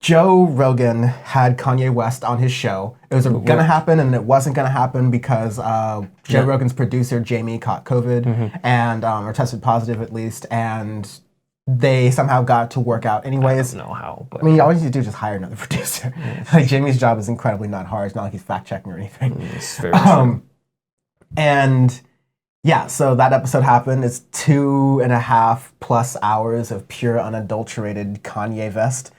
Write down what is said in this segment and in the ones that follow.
Joe Rogan had Kanye West on his show. It was going to happen, and it wasn't going to happen because Joe Rogan's producer, Jamie, caught COVID, and or tested positive at least, and they somehow got to work out anyways. I don't know how. But all you need to do is just hire another producer. Like, Jamie's job is incredibly not hard. It's not like he's fact-checking or anything. It's very true. And yeah, so that episode happened. It's 2.5+ hours of pure unadulterated Kanye vest.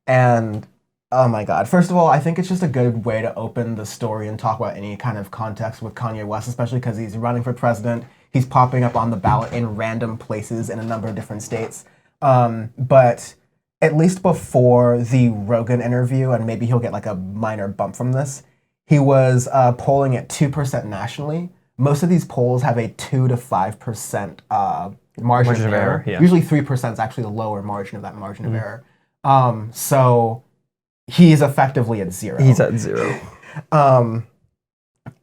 And oh my God. First of all, I think it's just a good way to open the story and talk about any kind of context with Kanye West, especially because he's running for president. He's popping up on the ballot in random places in a number of different states. But at least before the Rogan interview, and maybe he'll get like a minor bump from this, he was polling at 2% nationally. Most of these polls have a 2 to 5% margin of error. Yeah. Usually 3% is actually the lower margin of that margin of error. So he's effectively at 0. He's at 0. And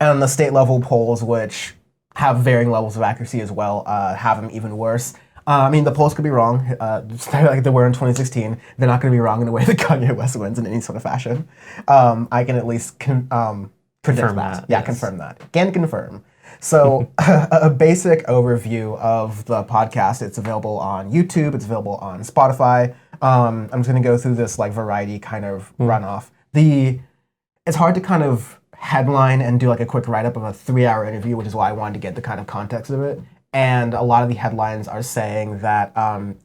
the state level polls, which have varying levels of accuracy as well, have him even worse. The polls could be wrong, like they were in 2016. They're not going to be wrong in a way that Kanye West wins in any sort of fashion. I can at least predict that. Yeah, yes. Confirm that. Can confirm. So a basic overview of the podcast. It's available on YouTube. It's available on Spotify. I'm just going to go through this like variety kind of runoff. It's hard to kind of headline and do like a quick write-up of a 3-hour interview, which is why I wanted to get the kind of context of it. And a lot of the headlines are saying that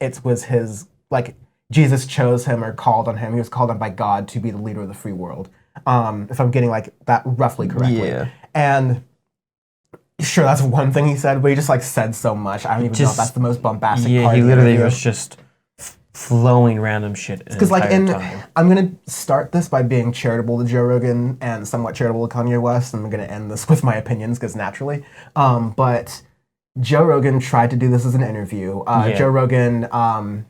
it was his, like, Jesus chose him or called on him. He was called on by God to be the leader of the free world. If I'm getting like that roughly correctly. Yeah. And sure, that's one thing he said, but he just like said so much. I don't even know if that's the most bombastic part. Yeah, he literally was just flowing random shit. Because like I'm gonna start this by being charitable to Joe Rogan and somewhat charitable to Kanye West, and I'm gonna end this with my opinions because naturally. But Joe Rogan tried to do this as an interview. Joe Rogan,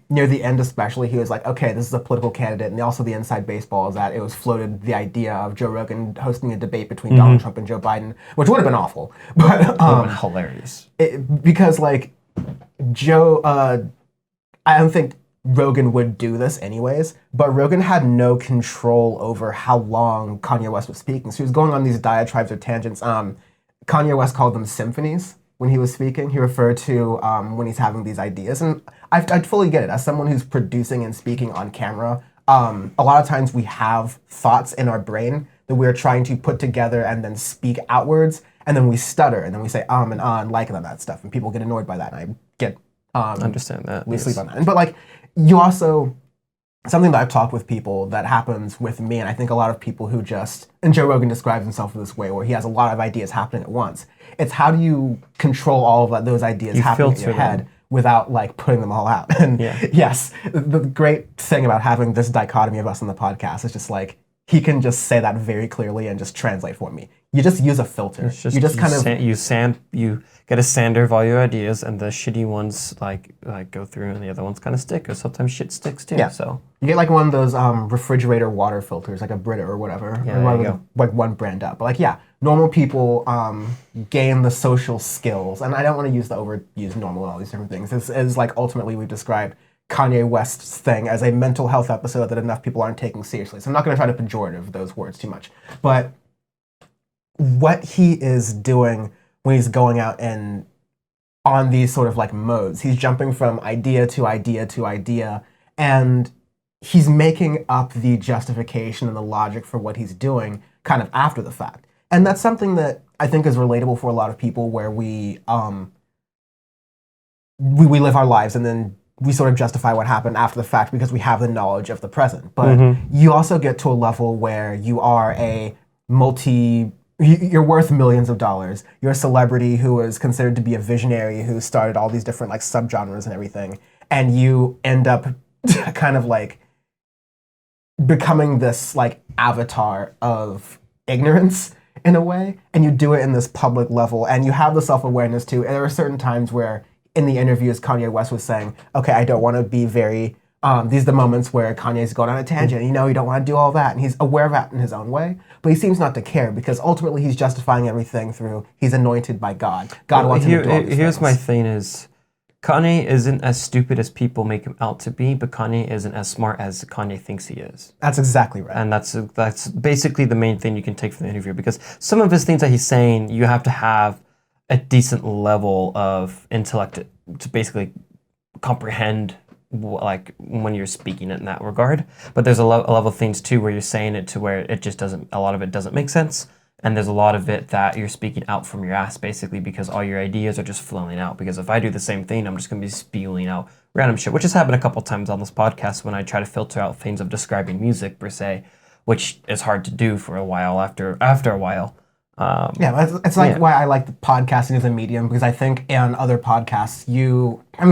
near the end especially, he was like, okay, this is a political candidate. And also the inside baseball is that it was floated the idea of Joe Rogan hosting a debate between Donald Trump and Joe Biden, which would have been awful. But it would have been hilarious. Because like Joe, I don't think Rogan would do this anyways, but Rogan had no control over how long Kanye West was speaking. So he was going on these diatribes or tangents. Kanye West called them symphonies. When he was speaking, he referred to when he's having these ideas. And I fully get it. As someone who's producing and speaking on camera, a lot of times we have thoughts in our brain that we're trying to put together and then speak outwards, and then we stutter, and then we say and like that stuff, and people get annoyed by that, and I get... understand that. We sleep on that. But like, you also... Something that I've talked with people that happens with me, and I think a lot of people who just... And Joe Rogan describes himself this way, where he has a lot of ideas happening at once. It's how do you control all of those ideas happening in your head without like putting them all out? And yes, the great thing about having this dichotomy of us on the podcast is just like, he can just say that very clearly and just translate for me. You just use a filter. You get a sander of all your ideas, and the shitty ones like go through, and the other ones kind of stick. Because sometimes shit sticks too. Yeah. So you get like one of those refrigerator water filters, like a Brita or whatever. Yeah, there you go. Like one brand up. But like normal people gain the social skills, and I don't want to use the overused normal and all these different things. This is like ultimately we've described Kanye West's thing as a mental health episode that enough people aren't taking seriously. So I'm not going to try to pejorative those words too much. But what he is doing when he's going out and on these sort of like modes, he's jumping from idea to idea to idea, and he's making up the justification and the logic for what he's doing kind of after the fact. And that's something that I think is relatable for a lot of people, where we live our lives and then we sort of justify what happened after the fact because we have the knowledge of the present. But you also get to a level where you are you're worth millions of dollars. You're a celebrity who is considered to be a visionary who started all these different like subgenres and everything. And you end up kind of like becoming this like avatar of ignorance in a way. And you do it in this public level, and you have the self-awareness too. And there are certain times where in the interviews, Kanye West was saying, okay, I don't want to be very, these are the moments where Kanye's going on a tangent, you don't want to do all that, and he's aware of that in his own way, but he seems not to care, because ultimately he's justifying everything through, he's anointed by God. God wants him to do all these Here's things. my thing is, Kanye isn't as stupid as people make him out to be, but Kanye isn't as smart as Kanye thinks he is. That's exactly right. And that's basically the main thing you can take from the interview, because some of his things that he's saying, you have to have a decent level of intellect to basically comprehend, like, when you're speaking in that regard. But there's a level of things too where you're saying it to where it just doesn't, a lot of it doesn't make sense. And there's a lot of it that you're speaking out from your ass, basically, because all your ideas are just flowing out. Because if I do the same thing, I'm just going to be spewing out random shit, which has happened a couple times on this podcast when I try to filter out things of describing music, per se, which is hard to do for a while after a while. It's like why I like the podcasting as a medium, because I think in other podcasts,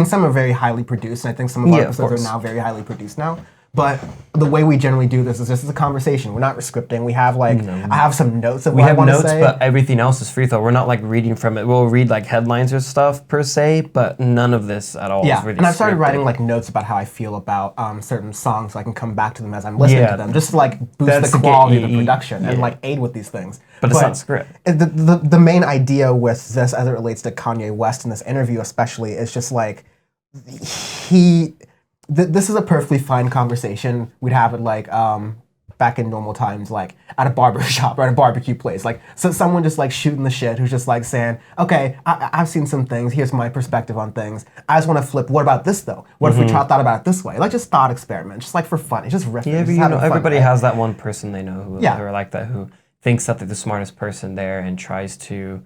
some are very highly produced, and I think some of our episodes are now very highly produced now. But the way we generally do this is just as a conversation. We're not scripting. We have I have some notes of what I want to say. We have notes, but everything else is free throw. We're not like reading from it. We'll read like headlines or stuff per se, but none of this at all is really and I've started scripted. writing like notes about how I feel about certain songs, so I can come back to them as I'm listening to them, just to like boost the quality of the production and like aid with these things. But it's not script. The main idea with this, as it relates to Kanye West in this interview especially, is just like this is a perfectly fine conversation we'd have it like back in normal times, like at a barber shop or at a barbecue place. Like, so someone just like shooting the shit who's just like saying, okay, I've seen some things, here's my perspective on things. I just want to flip, what about this though? What if we thought about it this way? Like just thought experiment, just like for fun. It's just riffing. Yeah, everybody has that one person they know who are like that, who thinks that they're the smartest person there and tries to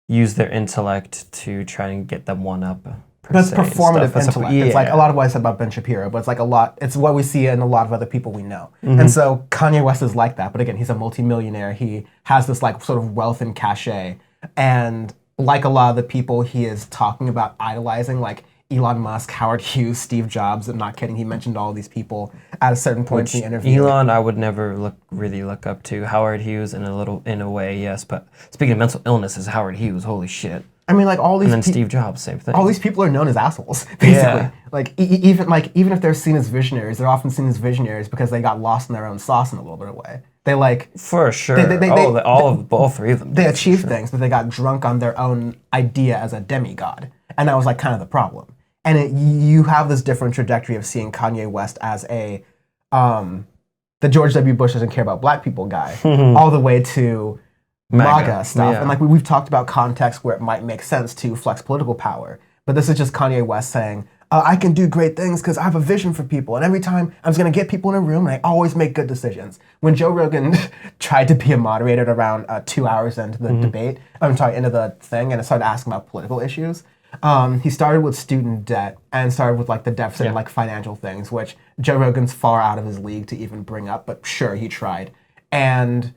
use their intellect to try and get them one up. But it's performative intellect. It's like a lot of what I said about Ben Shapiro, but it's like it's what we see in a lot of other people we know. And so Kanye West is like that, but again, he's a multimillionaire. He has this like sort of wealth and cachet. And like a lot of the people he is talking about idolizing, like Elon Musk, Howard Hughes, Steve Jobs, I'm not kidding, he mentioned all these people at a certain point in the interview. Elon, I would never really look up to. Howard Hughes in a way, yes, but speaking of mental illnesses, Howard Hughes, holy shit. I mean, like all these. And then Steve Jobs, same thing. All these people are known as assholes, basically. Yeah. Like even if they're seen as visionaries, they're often seen as visionaries because they got lost in their own sauce in a little bit of way. They like for sure. All three of them. They achieved things, but they got drunk on their own idea as a demigod, and that was like kind of the problem. And you have this different trajectory of seeing Kanye West as the George W. Bush doesn't care about black people guy, all the way to MAGA stuff. And like we've talked about context where it might make sense to flex political power. But this is just Kanye West saying, I can do great things because I have a vision for people. And every time I'm just going to get people in a room and I always make good decisions. When Joe Rogan tried to be a moderator at around 2 hours into the debate, into the thing, and started asking about political issues, he started with student debt and started with like the deficit and like financial things, which Joe Rogan's far out of his league to even bring up, but sure, he tried. And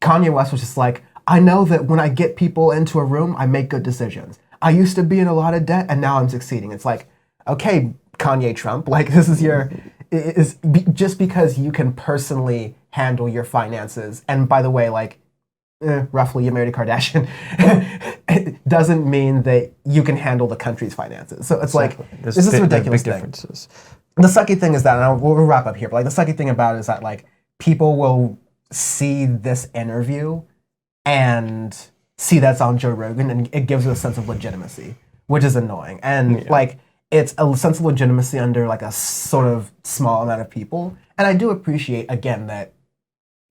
Kanye West was just like, I know that when I get people into a room, I make good decisions. I used to be in a lot of debt and now I'm succeeding. It's like, okay, Kanye Trump, like this is just because you can personally handle your finances. And by the way, like roughly you married a Kardashian, it doesn't mean that you can handle the country's finances. So it's like, this is ridiculous big differences. The sucky thing is that, and we'll wrap up here, but like the sucky thing about it is that like people will see this interview and see that's on Joe Rogan, and it gives you a sense of legitimacy, which is annoying. And like it's a sense of legitimacy under like a sort of small amount of people. And I do appreciate again that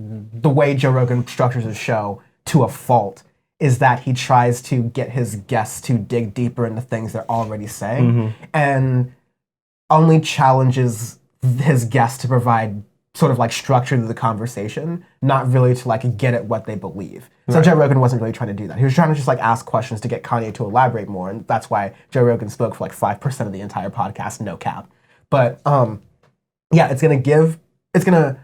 the way Joe Rogan structures his show to a fault is that he tries to get his guests to dig deeper into things they're already saying and only challenges his guests to provide sort of like structure to the conversation, not really to like get at what they believe. So Joe Rogan wasn't really trying to do that. He was trying to just like ask questions to get Kanye to elaborate more, and that's why Joe Rogan spoke for like 5% of the entire podcast, no cap. But it's gonna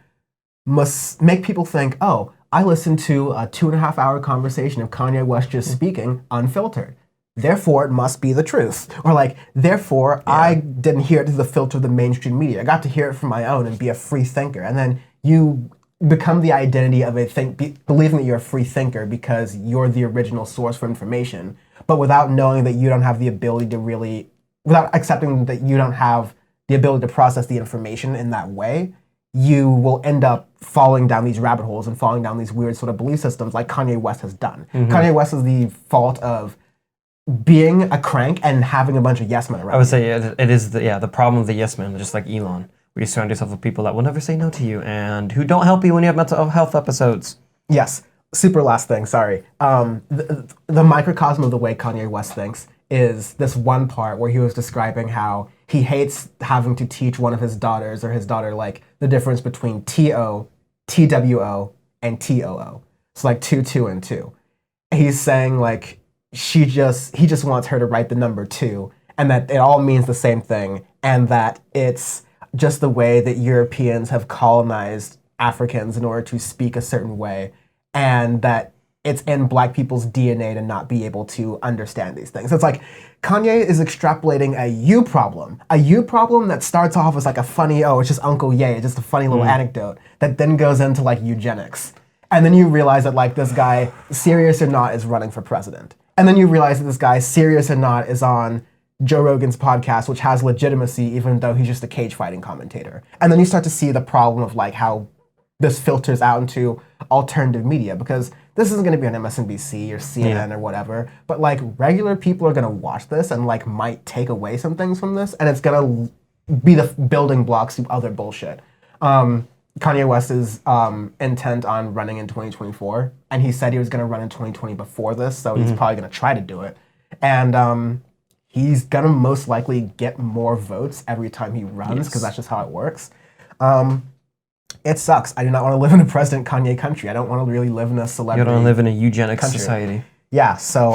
make people think, oh, I listened to a 2.5 hour conversation of Kanye West just speaking unfiltered. Therefore, it must be the truth. Or like, therefore, I didn't hear it through the filter of the mainstream media. I got to hear it from my own and be a free thinker. And then you become the identity of believing that you're a free thinker because you're the original source for information, but without knowing that you don't have the ability to without accepting that you don't have the ability to process the information in that way, you will end up falling down these rabbit holes and falling down these weird sort of belief systems like Kanye West has done. Kanye West is the fault of being a crank and having a bunch of yes men around. I would say it is the problem of the yes men, just like Elon. Where you surround yourself with people that will never say no to you and who don't help you when you have mental health episodes. Yes. Super last thing, sorry. The microcosm of the way Kanye West thinks is this one part where he was describing how he hates having to teach one of his daughters or his daughter like the difference between TO, TWO, and TOO. So like 2, 2, and 2. He's saying like he just wants her to write the number 2 and that it all means the same thing and that it's just the way that Europeans have colonized Africans in order to speak a certain way and that it's in black people's DNA to not be able to understand these things. It's like Kanye is extrapolating a you problem that starts off as like a funny, oh, it's just Uncle Ye, it's just a funny little anecdote that then goes into like eugenics. And then you realize that like this guy, serious or not, is running for president. And then you realize that this guy, serious or not, is on Joe Rogan's podcast, which has legitimacy even though he's just a cage fighting commentator. And then you start to see the problem of like how this filters out into alternative media because this isn't going to be on MSNBC or CNN or whatever, but like regular people are going to watch this and like might take away some things from this and it's going to be the building blocks to other bullshit. Kanye West is intent on running in 2024 and he said he was going to run in 2020 before this, so he's probably going to try to do it. And he's going to most likely get more votes every time he runs because that's just how it works. It sucks. I do not want to live in a President Kanye country. I don't want to really live in a celebrity. You don't want to live in a eugenics society. Yeah, so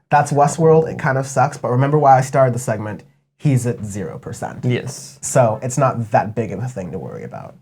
that's Westworld. It kind of sucks, but remember why I started the segment. He's at 0%. Yes. So it's not that big of a thing to worry about.